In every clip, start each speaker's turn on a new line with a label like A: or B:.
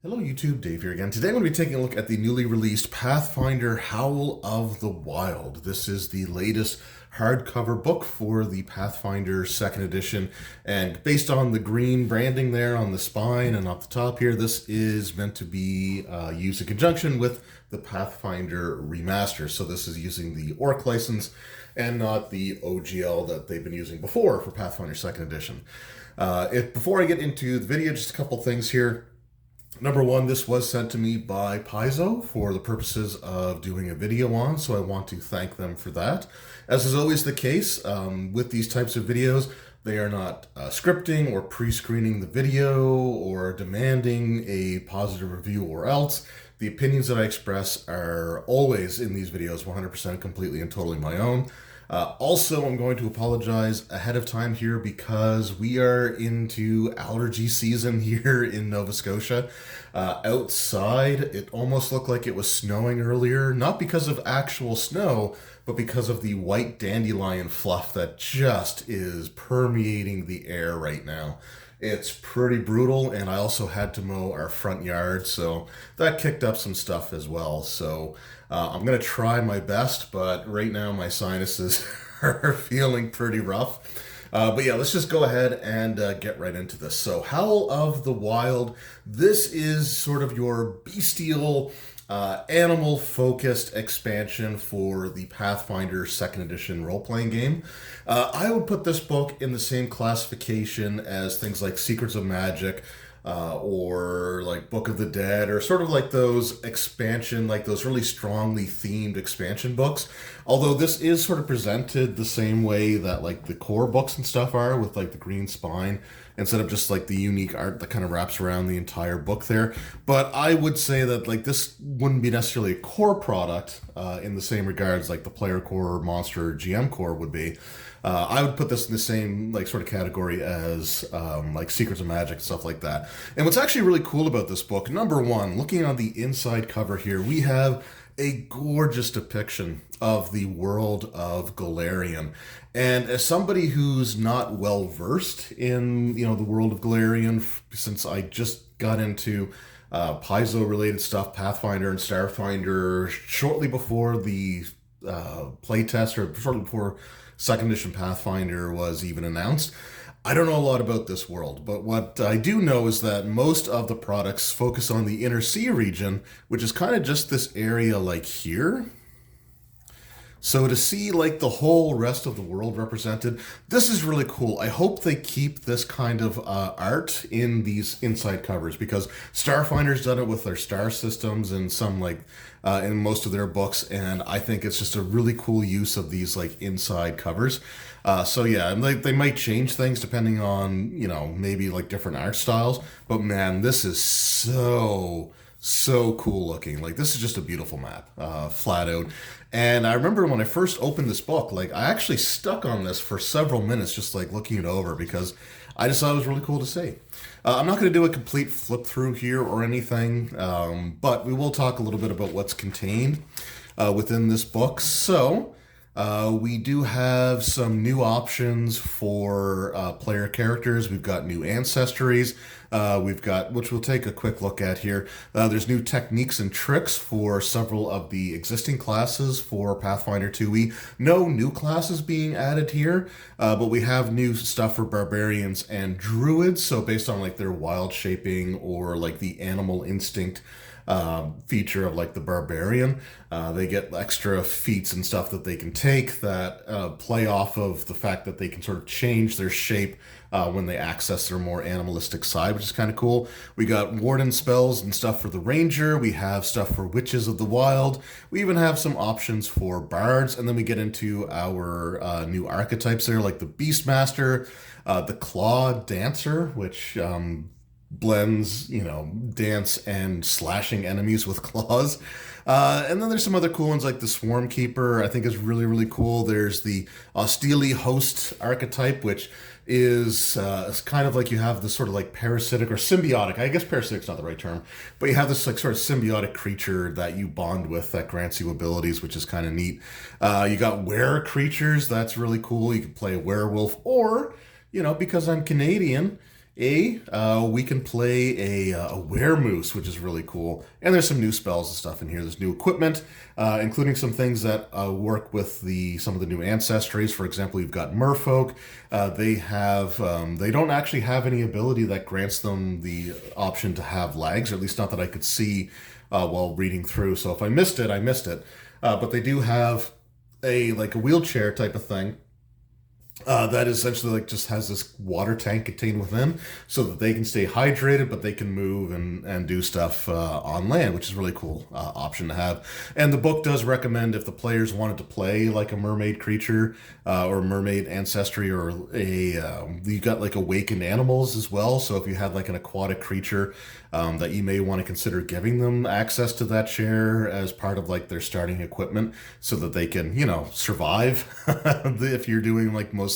A: Hello YouTube, Dave here again. Today I'm going to be taking a look at the newly released Pathfinder Howl of the Wild. This is the latest hardcover book for the Pathfinder 2nd edition, and based on the green branding there on the spine and up the top here, this is meant to be used in conjunction with the Pathfinder Remaster. So this is using the Orc license and not the OGL that they've been using before for Pathfinder 2nd edition. Before I get into the video, just a couple things here. Number one, this was sent to me by Paizo for the purposes of doing a video on, so I want to thank them for that. As is always the case with these types of videos, they are not scripting or pre-screening the video or demanding a positive review or else. The opinions that I express are always in these videos 100% completely and totally my own. Also, I'm going to apologize ahead of time here because we are into allergy season here in Nova Scotia. Outside, it almost looked like it was snowing earlier, not because of actual snow, but because of the white dandelion fluff that just is permeating the air right now. It's pretty brutal, and I also had to mow our front yard, so that kicked up some stuff as well. So I'm going to try my best, but right now my sinuses are feeling pretty rough. But yeah, let's just go ahead and get right into this. So Howl of the Wild, this is sort of your bestial, animal-focused expansion for the Pathfinder 2nd edition role-playing game. I would put this book in the same classification as things like Secrets of Magic, or like Book of the Dead, or sort of like those expansion, like those really strongly themed expansion books. Although this is sort of presented the same way that like the core books and stuff are, with like the green spine, instead of just like the unique art that kind of wraps around the entire book there. But I would say that like this wouldn't be necessarily a core product in the same regards like the player core, monster, or GM core would be. I would put this in the same like sort of category as like Secrets of Magic and stuff like that. And what's actually really cool about this book, number one, looking on the inside cover here, we have a gorgeous depiction of the world of Golarion. And as somebody who's not well versed in the world of Golarion, since I just got into Paizo related stuff, Pathfinder and Starfinder, shortly before the playtest, or shortly before 2nd edition Pathfinder was even announced, I don't know a lot about this world, but what I do know is that most of the products focus on the Inner Sea region, which is kind of just this area like here. So to see like the whole rest of the world represented, this is really cool. I hope they keep this kind of art in these inside covers, because Starfinder's done it with their star systems and some like in most of their books, and I think it's just a really cool use of these like inside covers. So yeah, and they might change things depending on maybe like different art styles, but man, this is so cool looking. Like, this is just a beautiful map, flat out. And I remember when I first opened this book, like I actually stuck on this for several minutes just like looking it over, because I just thought it was really cool to see. I'm not going to do a complete flip through here or anything, but we will talk a little bit about what's contained within this book. So we do have some new options for player characters. We've got new ancestries. Which we'll take a quick look at here. There's new techniques and tricks for several of the existing classes for Pathfinder 2e. No new classes being added here, but we have new stuff for barbarians and druids. So based on like their wild shaping or like the animal instinct feature of like the barbarian, they get extra feats and stuff that they can take that play off of the fact that they can sort of change their shape when they access their more animalistic side, which is kind of cool. We got warden spells and stuff for the ranger. We have stuff for witches of the wild. We even have some options for bards, and then we get into our new archetypes there, like the beastmaster, the claw dancer, which blends, dance and slashing enemies with claws. And then there's some other cool ones like the Swarm Keeper, I think is really, really cool. There's the Ostili Host archetype, which is kind of like you have this sort of like parasitic or symbiotic, I guess parasitic's not the right term, but you have this like sort of symbiotic creature that you bond with that grants you abilities, which is kind of neat. You got were creatures, that's really cool. You can play a werewolf, or, because I'm Canadian We can play a weremoose, which is really cool. And there's some new spells and stuff in here. There's new equipment, including some things that work with some of the new ancestries. For example, you've got merfolk. They don't actually have any ability that grants them the option to have legs, or at least not that I could see while reading through. So if I missed it, I missed it. But they do have a wheelchair type of thing. That essentially just has this water tank contained within so that they can stay hydrated, but they can move and do stuff on land, which is a really cool option to have. And the book does recommend, if the players wanted to play like a mermaid creature or a mermaid ancestry, or you got awakened animals as well. So if you have an aquatic creature that you may want to consider giving them access to that chair as part of their starting equipment so that they can, survive if you're doing mostly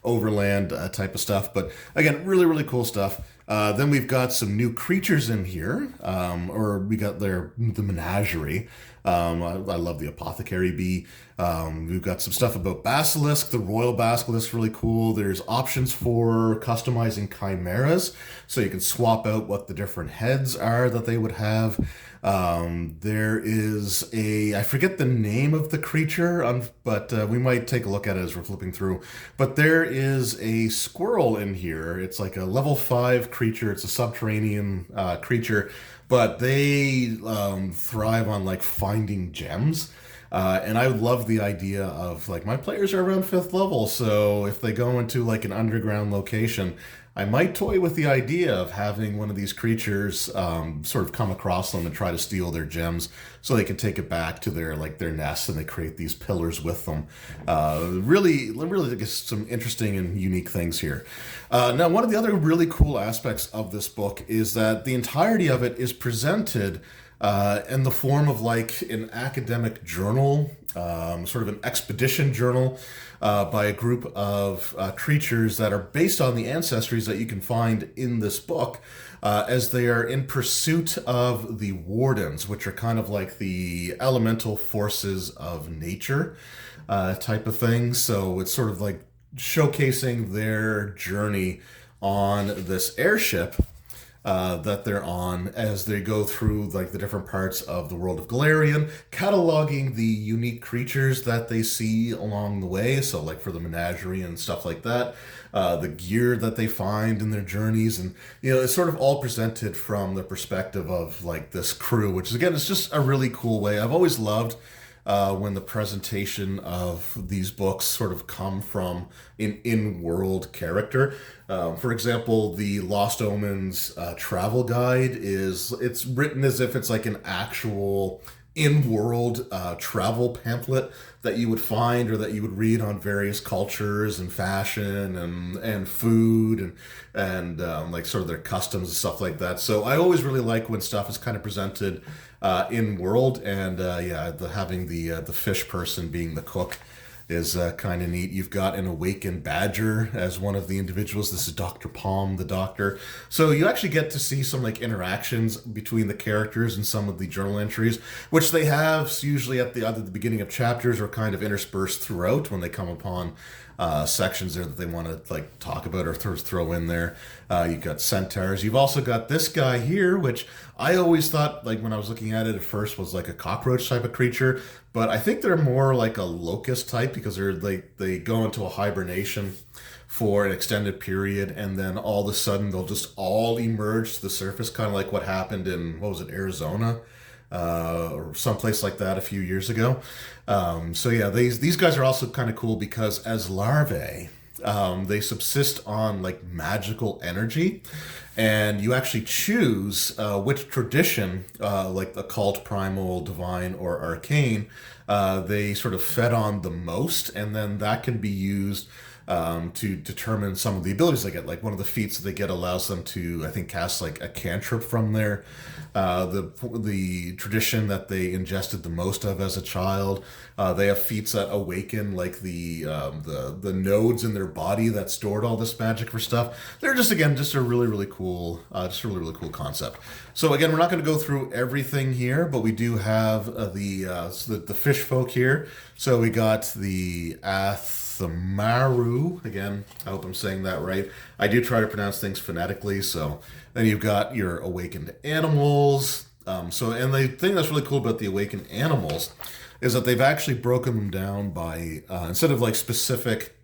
A: overland type of stuff. But again, really, really cool stuff. Then we've got some new creatures in here, or we got the Menagerie. I love the apothecary bee. We've got some stuff about basilisk, the royal basilisk, really cool. There's options for customizing chimeras, so you can swap out what the different heads are that they would have. There is I forget the name of the creature, but we might take a look at it as we're flipping through. But there is a squirrel in here. It's like a level 5 creature. It's a subterranean creature, but they thrive on finding gems. And I love the idea of my players are around 5th level, so if they go into an underground location, I might toy with the idea of having one of these creatures sort of come across them and try to steal their gems so they can take it back to their nests, and they create these pillars with them. Really just some interesting and unique things here. Now, one of the other really cool aspects of this book is that the entirety of it is presented in the form of an academic journal, sort of an expedition journal by a group of creatures that are based on the ancestries that you can find in this book, as they are in pursuit of the Wardens, which are kind of the elemental forces of nature type of thing. So it's sort of showcasing their journey on this airship that they're on as they go through the different parts of the world of Galarian, cataloging the unique creatures that they see along the way. So for the menagerie and stuff like that, the gear that they find in their journeys, and it's sort of all presented from the perspective of this crew, which is, again, it's just a really cool way. I've always loved when the presentation of these books sort of come from an in-world character. For example, the Lost Omens travel guide it's written as if it's an actual in-world travel pamphlet that you would find or that you would read on various cultures and fashion and food and sort of their customs and stuff like that. So I always really like when stuff is kind of presented in world, and having the fish person being the cook is kind of neat. You've got an awakened badger as one of the individuals. This is Dr. Palm, the doctor. So you actually get to see some interactions between the characters and some of the journal entries, which they have usually at either the beginning of chapters or kind of interspersed throughout when they come upon sections there that they want to talk about or throw in there. You've got centaurs. You've also got this guy here, which I always thought when I was looking at it at first was a cockroach type of creature, but I think they're more a locust type, because they go into a hibernation for an extended period, and then all of a sudden they'll just all emerge to the surface, kind of like what happened in, Arizona, or someplace like that a few years ago. These guys are also kind of cool because as larvae, they subsist on magical energy, and you actually choose which tradition, occult, primal, divine, or arcane, they sort of fed on the most, and then that can be used to determine some of the abilities they get. One of the feats that they get allows them to, I think, cast a cantrip from there. The tradition that they ingested the most of as a child, they have feats that awaken the nodes in their body that stored all this magic for stuff. They're just a really, really cool, concept. So again, we're not going to go through everything here, but we do have the fish folk here. So we got the the Maru. Again, I hope I'm saying that right. I do try to pronounce things phonetically. So then you've got your awakened animals. And the thing that's really cool about the awakened animals is that they've actually broken them down by, instead of like specific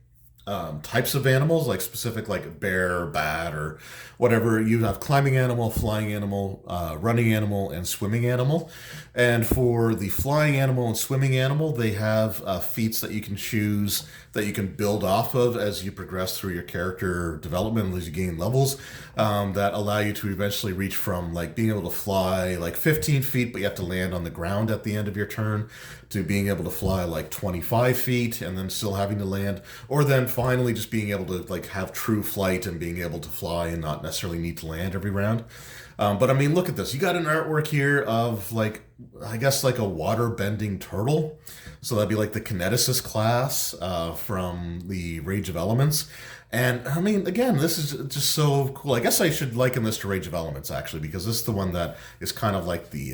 A: types of animals, like specific like bear, bat, or whatever, you have climbing animal, flying animal, running animal, and swimming animal. And for the flying animal and swimming animal, they have feats that you can choose that you can build off of as you progress through your character development, as you gain levels, that allow you to eventually reach from like being able to fly like 15 feet, but you have to land on the ground at the end of your turn, to being able to fly like 25 feet and then still having to land, or then finally just being able to like have true flight and being able to fly and not necessarily need to land every round. But I mean, look at this. You got an artwork here of like, I guess like a water bending turtle. So that'd be like the Kineticist class from the Rage of Elements. And I mean, again, this is just so cool. I guess I should liken this to Rage of Elements actually, because this is the one that is kind of like the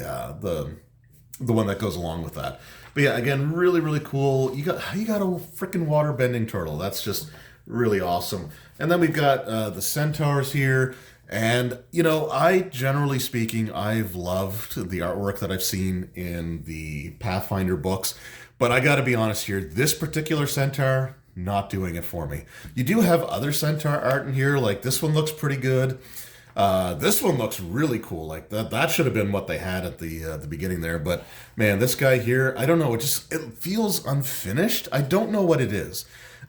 A: one that goes along with that. But yeah, again, really, really cool. You got a freaking water bending turtle. That's just really awesome. And then we've got the centaurs here. And, you know, generally speaking, I've loved the artwork that I've seen in the Pathfinder books. But I got to be honest here, this particular centaur, not doing it for me. You do have other centaur art in here. Like this one looks pretty good. This one looks really cool. Like that should have been what they had at the beginning there. But man, this guy here, I don't know. It feels unfinished. I don't know what it is.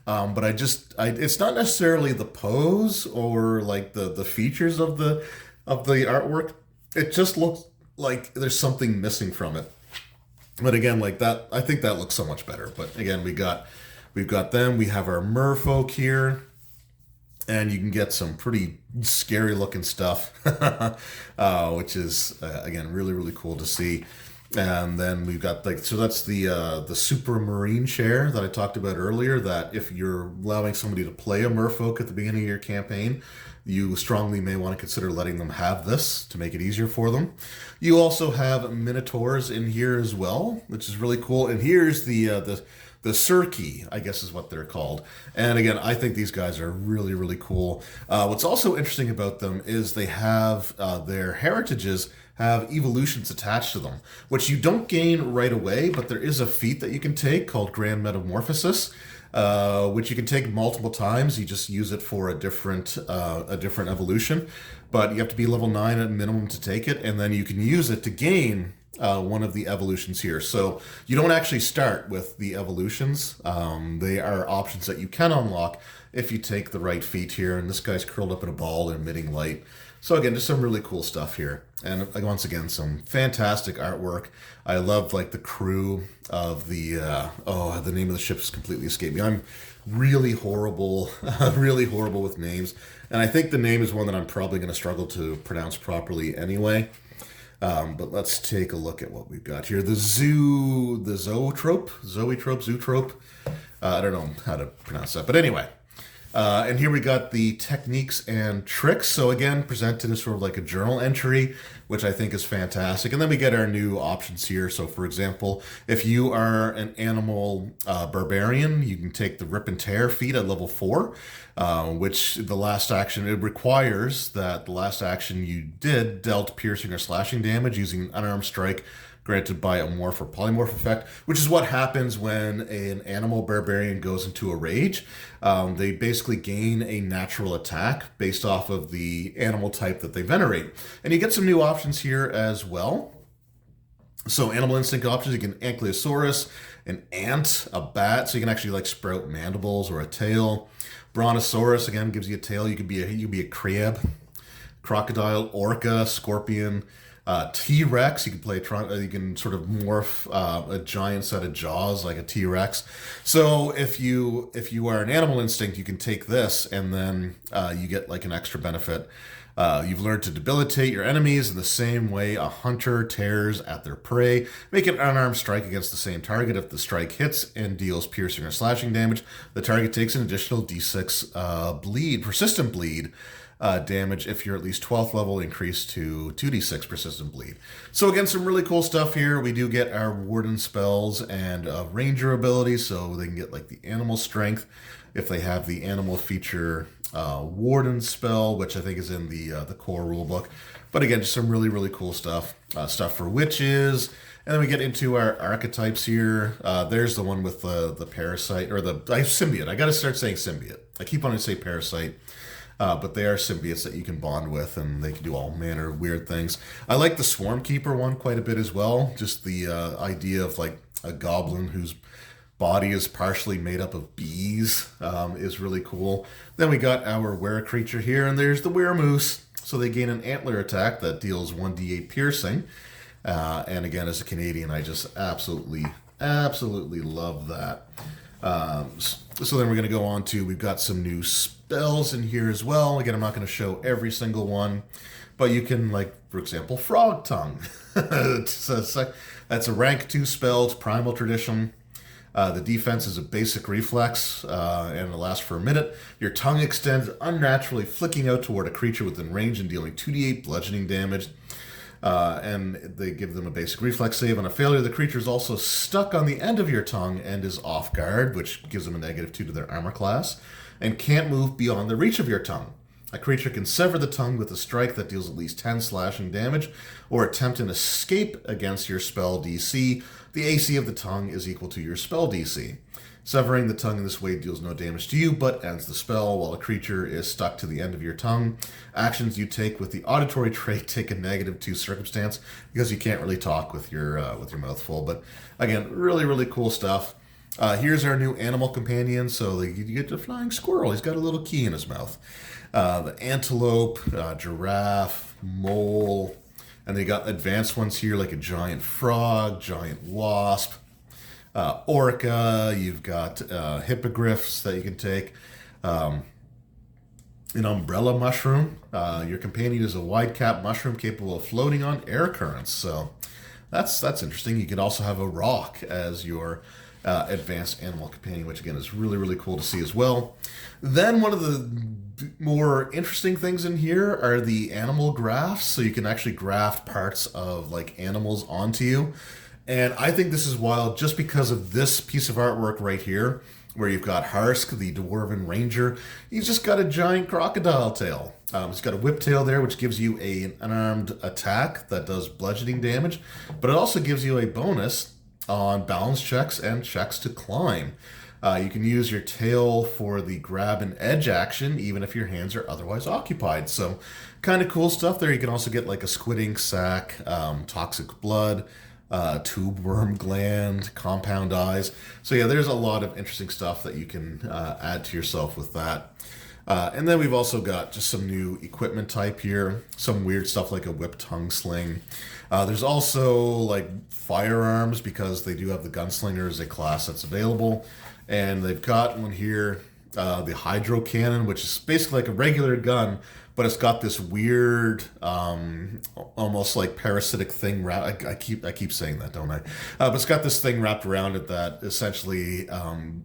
A: But it's not necessarily the pose or like the features of the artwork. It just looks like there's something missing from it. But again, like that, I think that looks so much better. But again, we've got them. We have our merfolk here. And you can get some pretty scary looking stuff, which is, again, really, really cool to see. And then we've got so that's the super marine chair that I talked about earlier, that if you're allowing somebody to play a merfolk at the beginning of your campaign, you strongly may want to consider letting them have this to make it easier for them. You also have minotaurs in here as well, which is really cool. And here's the Circi, I guess is what they're called. And again, I think these guys are really, really cool. What's also interesting about them is they have their heritages have evolutions attached to them, which you don't gain right away, but there is a feat that you can take called Grand Metamorphosis, which you can take multiple times. You just use it for a different evolution, but you have to be level 9 at minimum to take it, and then you can use it to gain one of the evolutions here. So you don't actually start with the evolutions. They are options that you can unlock if you take the right feat here. And this guy's curled up in a ball and emitting light. So again, just some really cool stuff here. And once again, some fantastic artwork. I love like the crew of the name of the ship has completely escaped me. I'm really horrible with names. And I think the name is one that I'm probably going to struggle to pronounce properly anyway. But let's take a look at what we've got here. The zoetrope. I don't know how to pronounce that, but anyway. And here we got the techniques and tricks. So again, presented as sort of like a journal entry, which I think is fantastic. And then we get our new options here. So for example, if you are an animal barbarian, you can take the Rip and Tear feat at level 4, which the last action, it requires that the last action you did dealt piercing or slashing damage using an unarmed strike granted by a morph or polymorph effect, which is what happens when an animal barbarian goes into a rage. They basically gain a natural attack based off of the animal type that they venerate. And you get some new options here as well. So animal instinct options, you can Ankylosaurus, an ant, a bat, so you can actually like sprout mandibles or a tail. Brontosaurus, again, gives you a tail. You could be a crab. Crocodile, orca, scorpion, T-Rex, you can play. You can sort of morph a giant set of jaws like a T-Rex. So if you are an animal instinct, you can take this, and then you get like an extra benefit. You've learned to debilitate your enemies in the same way a hunter tears at their prey. Make an unarmed strike against the same target. If the strike hits and deals piercing or slashing damage, the target takes an additional D6 bleed, persistent bleed. damage if you're at least 12th level, increased to 2d6 persistent bleed. So again, some really cool stuff here. We do get our warden spells and ranger abilities, so they can get like the animal strength if they have the animal feature warden spell, which I think is in the core rulebook. But again, just some really, really cool stuff. Stuff for witches. And then we get into our archetypes here. There's the one with the parasite, or the symbiote. I got to start saying symbiote. I keep wanting to say parasite. But they are symbiotes that you can bond with, and they can do all manner of weird things. I like the Swarm Keeper one quite a bit as well. Just the idea of like a goblin whose body is partially made up of bees is really cool. Then we got our Were Creature here, and there's the Weremoose. So they gain an antler attack that deals 1d8 piercing. And again, as a Canadian, I just absolutely love that. So then we're going to go on to, we've got some new spells in here as well. Again, I'm not going to show every single one, but you can, like, for example, Frog Tongue. That's a rank 2 spell. It's Primal Tradition. The defense is a basic reflex, and it lasts for a minute. Your tongue extends unnaturally, flicking out toward a creature within range and dealing 2d8 bludgeoning damage. And they give them a basic reflex save. On a failure, the creature is also stuck on the end of your tongue and is off guard, which gives them a -2 to their armor class, and can't move beyond the reach of your tongue. A creature can sever the tongue with a strike that deals at least 10 slashing damage, or attempt an escape against your spell DC. The AC of the tongue is equal to your spell DC. Severing the tongue in this way deals no damage to you, but ends the spell while a creature is stuck to the end of your tongue. Actions you take with the auditory trait take a -2 circumstance, because you can't really talk with your mouth full. But again, really, really cool stuff. Here's our new animal companion. So you get the flying squirrel. He's got a little key in his mouth. The antelope, giraffe, mole, and they got advanced ones here like a giant frog, giant wasp, orca. You've got hippogriffs that you can take. An umbrella mushroom. Your companion is a wide-cap mushroom capable of floating on air currents. So that's interesting. You could also have a rock as your advanced animal companion, which again is really, really cool to see as well. Then one of the more interesting things in here are the animal grafts. So you can actually graft parts of like animals onto you. And I think this is wild just because of this piece of artwork right here, where you've got Harsk, the Dwarven Ranger. He's just got a giant crocodile tail. He's got a whip tail there, which gives you an unarmed attack that does bludgeoning damage, but it also gives you a bonus on balance checks and checks to climb. You can use your tail for the grab and edge action, even if your hands are otherwise occupied. So kind of cool stuff there. You can also get like a squid ink sac, toxic blood, tube worm gland, compound eyes. So yeah, there's a lot of interesting stuff that you can add to yourself with that. And then we've also got just some new equipment type here, some weird stuff like a whip tongue sling. There's also like firearms, because they do have the gunslinger as a class that's available. And they've got one here, the hydro cannon, which is basically like a regular gun, but it's got this weird, almost like parasitic thing wrapped. I keep saying that, don't I? But it's got this thing wrapped around it that essentially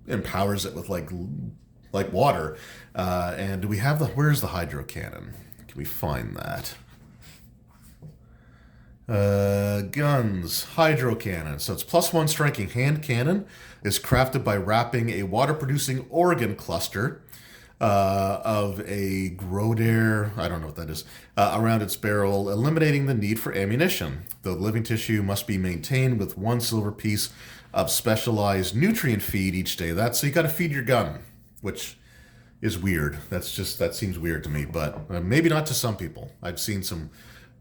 A: empowers it with like water. And do we have where's the hydro cannon? Can we find that? Guns, hydro cannon. So it's +1 striking hand cannon. Is crafted by wrapping a water-producing organ cluster of a Grodair, I don't know what that is, around its barrel, eliminating the need for ammunition. The living tissue must be maintained with 1 silver piece of specialized nutrient feed each day. So you got to feed your gun, which is weird. That seems weird to me, but maybe not to some people. I've seen some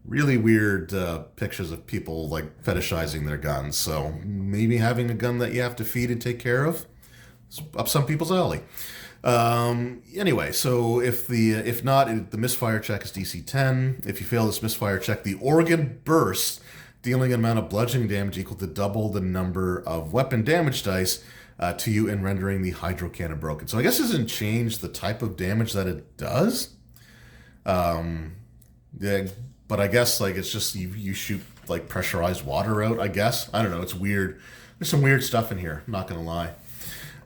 A: really weird pictures of people like fetishizing their guns. So maybe having a gun that you have to feed and take care of is up some people's alley. Anyway, so if not, the misfire check is DC 10. If you fail this misfire check, the organ bursts, dealing an amount of bludgeoning damage equal to double the number of weapon damage dice to you and rendering the hydro cannon broken. So I guess it doesn't change the type of damage that it does. Yeah, but I guess like it's just you shoot like pressurized water out, I guess. I don't know, it's weird. There's some weird stuff in here, I'm not gonna lie.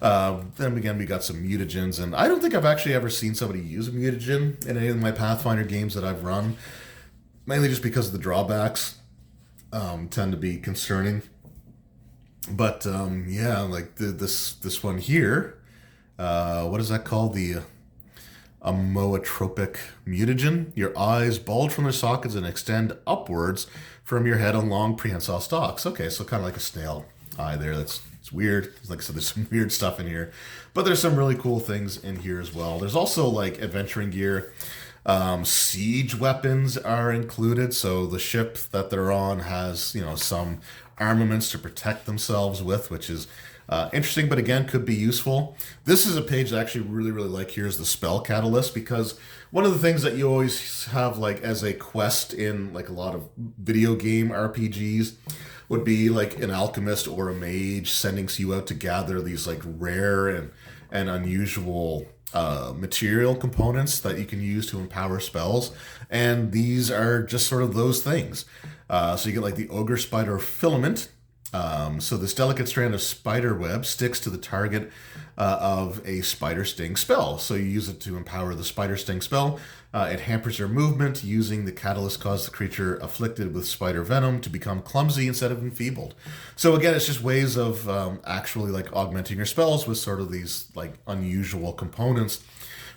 A: Then again, we got some mutagens, and I don't think I've actually ever seen somebody use a mutagen in any of my Pathfinder games that I've run, mainly just because the drawbacks tend to be concerning. But yeah, like this one here, what is that called? The amyotropic mutagen. Your eyes bulge from their sockets and extend upwards from your head on long prehensile stalks. Okay, so kind of like a snail eye there. It's weird. Like I said, there's some weird stuff in here, but there's some really cool things in here as well. There's also like adventuring gear. Siege weapons are included, so the ship that they're on has, some armaments to protect themselves with, which is interesting, but again, could be useful. This is a page that I actually really, really like. Here's the spell catalyst, because one of the things that you always have like as a quest in like a lot of video game RPGs would be like an alchemist or a mage sending you out to gather these like rare and unusual material components that you can use to empower spells, and these are just sort of those things. So you get like the ogre spider filament. So this delicate strand of spider web sticks to the target of a spider sting spell. So you use it to empower the spider sting spell. It hampers your movement. Using the catalyst causes the creature afflicted with spider venom to become clumsy instead of enfeebled. So again, it's just ways of actually like augmenting your spells with sort of these like unusual components,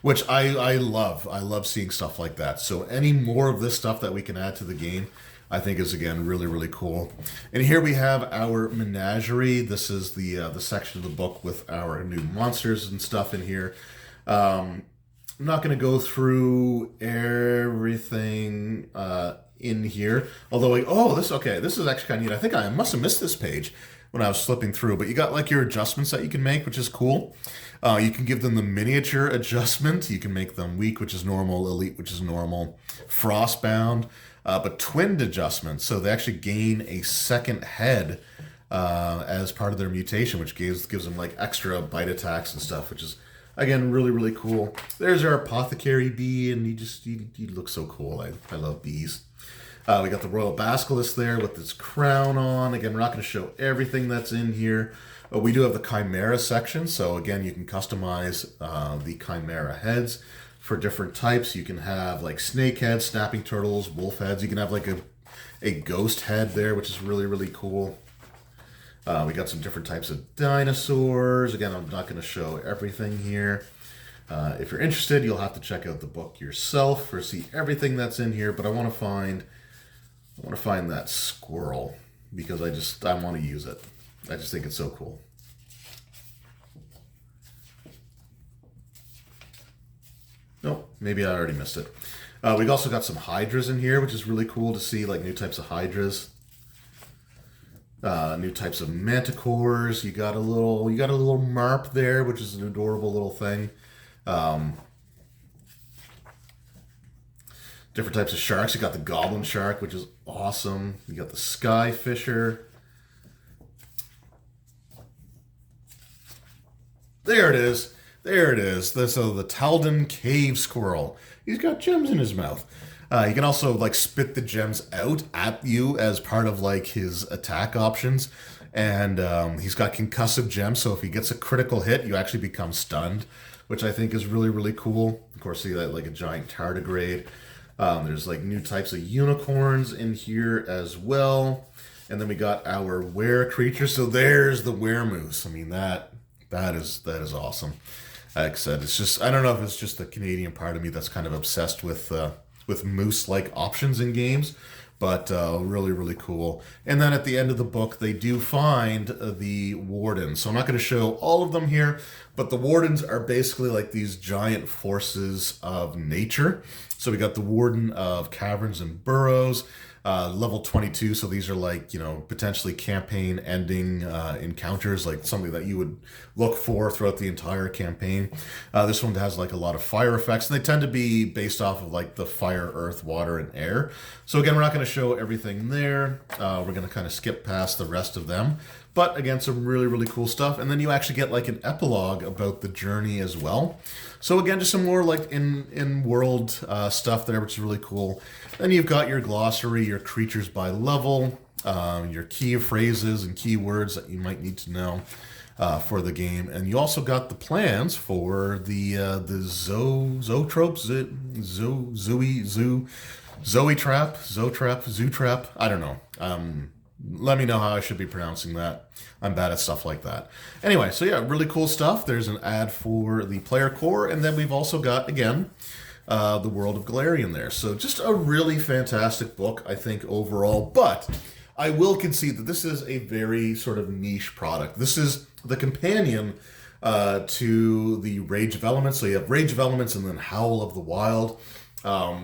A: which I love. I love seeing stuff like that. So any more of this stuff that we can add to the game, I think is, again, really, really cool. And here we have our menagerie. This is the section of the book with our new monsters and stuff in here. I'm not going to go through everything in here. Although, this is actually kind of neat. I think I must have missed this page when I was flipping through. But you got like your adjustments that you can make, which is cool. You can give them the miniature adjustment. You can make them weak, which is normal, elite, which is normal, frostbound. But twinned adjustments, so they actually gain a second head as part of their mutation, which gives them like extra bite attacks and stuff, which is, again, really, really cool. There's our apothecary bee, and he looks so cool. I love bees. We got the royal basilisk there with its crown on. Again, we're not going to show everything that's in here. We do have the chimera section, so again, you can customize the chimera heads for different types. You can have like snake heads, snapping turtles, wolf heads. You can have like a ghost head there, which is really, really cool. We got some different types of dinosaurs. Again, I'm not going to show everything here. If you're interested, you'll have to check out the book yourself or see everything that's in here. But I want to find that squirrel because I want to use it. I just think it's so cool. Nope, maybe I already missed it. We've also got some hydras in here, which is really cool to see, like new types of hydras, new types of manticores. You got a little marp there, which is an adorable little thing. Different types of sharks. You got the goblin shark, which is awesome. You got the sky fisher. There it is. There it is. So the Taldan cave squirrel. He's got gems in his mouth. He can also like spit the gems out at you as part of like his attack options. And he's got concussive gems, so if he gets a critical hit, you actually become stunned, which I think is really, really cool. Of course, see that like a giant tardigrade. There's like new types of unicorns in here as well. And then we got our were creatures. So there's the weremoose. I mean, that is awesome. Like I said, it's just, I don't know if it's just the Canadian part of me that's kind of obsessed with moose-like options in games, but really, really cool. And then at the end of the book, they do find the wardens. So I'm not going to show all of them here, but the wardens are basically like these giant forces of nature. So we got the warden of caverns and burrows, level 22. So these are like, potentially campaign ending encounters, like something that you would look for throughout the entire campaign. This one has like a lot of fire effects, and they tend to be based off of like the fire, earth, water, and air. So again, we're not going to show everything there. We're going to kind of skip past the rest of them. But again, some really, really cool stuff. And then you actually get like an epilogue about the journey as well. So again, just some more like in-world stuff there, which is really cool. Then you've got your glossary, your creatures by level, your key phrases and keywords that you might need to know. for the game, and you also got the plans for the Zoetrope, Zoo Trap. I don't know. Let me know how I should be pronouncing that. I'm bad at stuff like that. Anyway, so yeah, really cool stuff. There's an ad for the player core, and then we've also got, again, the World of Galarian there. So just a really fantastic book, I think, overall. But I will concede that this is a very sort of niche product. This is the companion to the Rage of Elements. So you have Rage of Elements and then Howl of the Wild,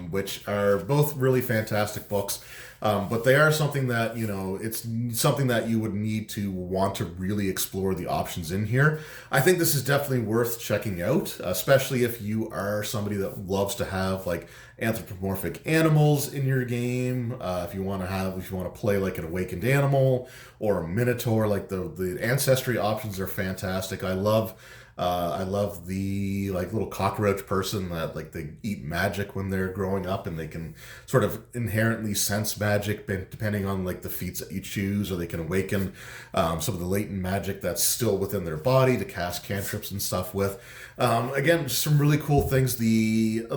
A: which are both really fantastic books. But they are something that, it's something that you would need to want to really explore the options in here. I think this is definitely worth checking out, especially if you are somebody that loves to have like anthropomorphic animals in your game. If you want to play like an awakened animal or a minotaur, like the ancestry options are fantastic. I love the like little cockroach person that like they eat magic when they're growing up, and they can sort of inherently sense magic depending on like the feats that you choose, or they can awaken some of the latent magic that's still within their body to cast cantrips and stuff with. Again, just some really cool things. The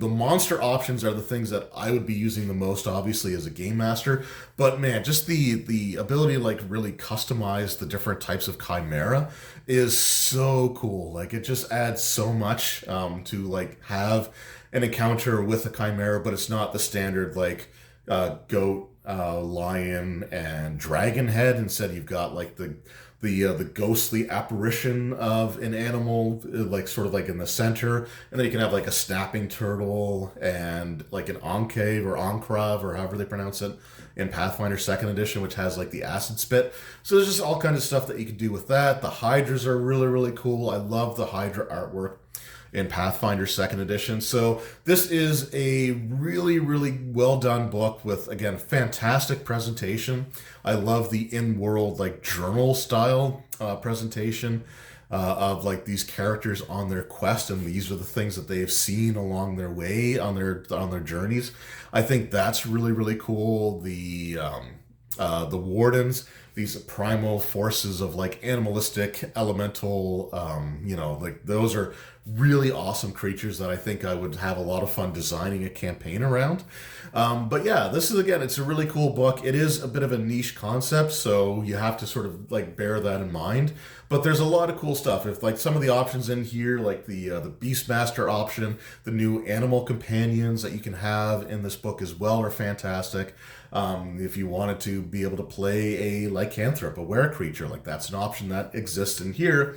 A: monster options are the things that I would be using the most, obviously, as a game master. But man, just the ability to like really customize the different types of chimera is so cool. Like it just adds so much to like have an encounter with a chimera, but it's not the standard like goat, lion, and dragon head. Instead, you've got like the ghostly apparition of an animal, like sort of like in the center, and then you can have like a snapping turtle and like an enclave or enclave or however they pronounce it in Pathfinder 2nd Edition, which has like the acid spit. So there's just all kinds of stuff that you can do with that. The hydras are really, really cool. I love the hydra artwork in Pathfinder 2nd Edition. So this is a really, really well done book with, again, fantastic presentation. I love the in-world like journal style presentation of like these characters on their quest, and these are the things that they've seen along their way on their journeys. I think that's really, really cool. The wardens, these primal forces of like animalistic elemental, like those are really awesome creatures that I think I would have a lot of fun designing a campaign around. But yeah, this is, again, it's a really cool book. It is a bit of a niche concept, so you have to sort of like bear that in mind. But there's a lot of cool stuff. If like some of the options in here, like the Beastmaster option, the new animal companions that you can have in this book as well are fantastic. If you wanted to be able to play a lycanthrope, a were creature, like that's an option that exists in here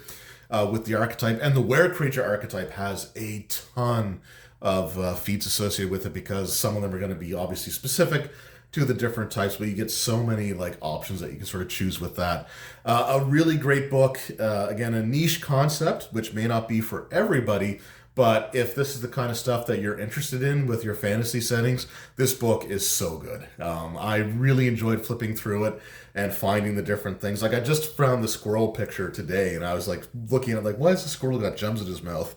A: with the archetype. And the were creature archetype has a ton of feats associated with it, because some of them are going to be obviously specific to the different types, but you get so many like options that you can sort of choose with that. A really great book, again, a niche concept, which may not be for everybody, but if this is the kind of stuff that you're interested in with your fantasy settings, this book is so good. I really enjoyed flipping through it and finding the different things. Like I just found the squirrel picture today, and I was like looking at like, why has the squirrel got gems in his mouth?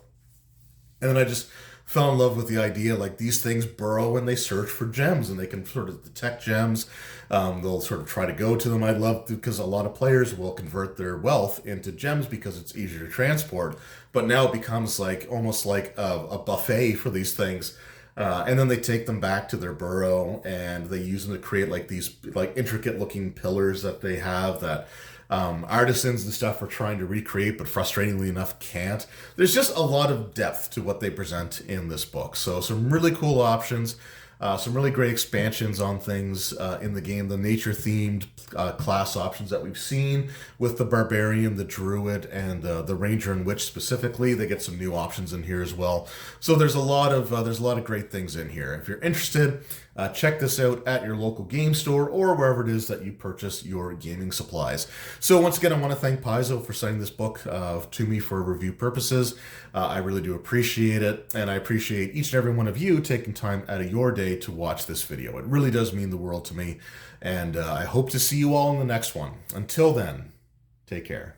A: And then I just fell in love with the idea, like these things burrow and they search for gems, and they can sort of detect gems. They'll sort of try to go to them. I love, because a lot of players will convert their wealth into gems because it's easier to transport. But now it becomes like almost like a buffet for these things. And then they take them back to their burrow, and they use them to create like these like intricate looking pillars that they have that artisans and stuff are trying to recreate, but frustratingly enough can't. There's just a lot of depth to what they present in this book. So some really cool options, some really great expansions on things in the game. The nature-themed class options that we've seen with the barbarian, the druid, and the ranger and witch specifically, they get some new options in here as well. So there's a lot of great things in here. If you're interested, check this out at your local game store or wherever it is that you purchase your gaming supplies. So once again, I want to thank Paizo for sending this book to me for review purposes. I really do appreciate it, and I appreciate each and every one of you taking time out of your day to watch this video. It really does mean the world to me, and I hope to see you all in the next one. Until then, take care.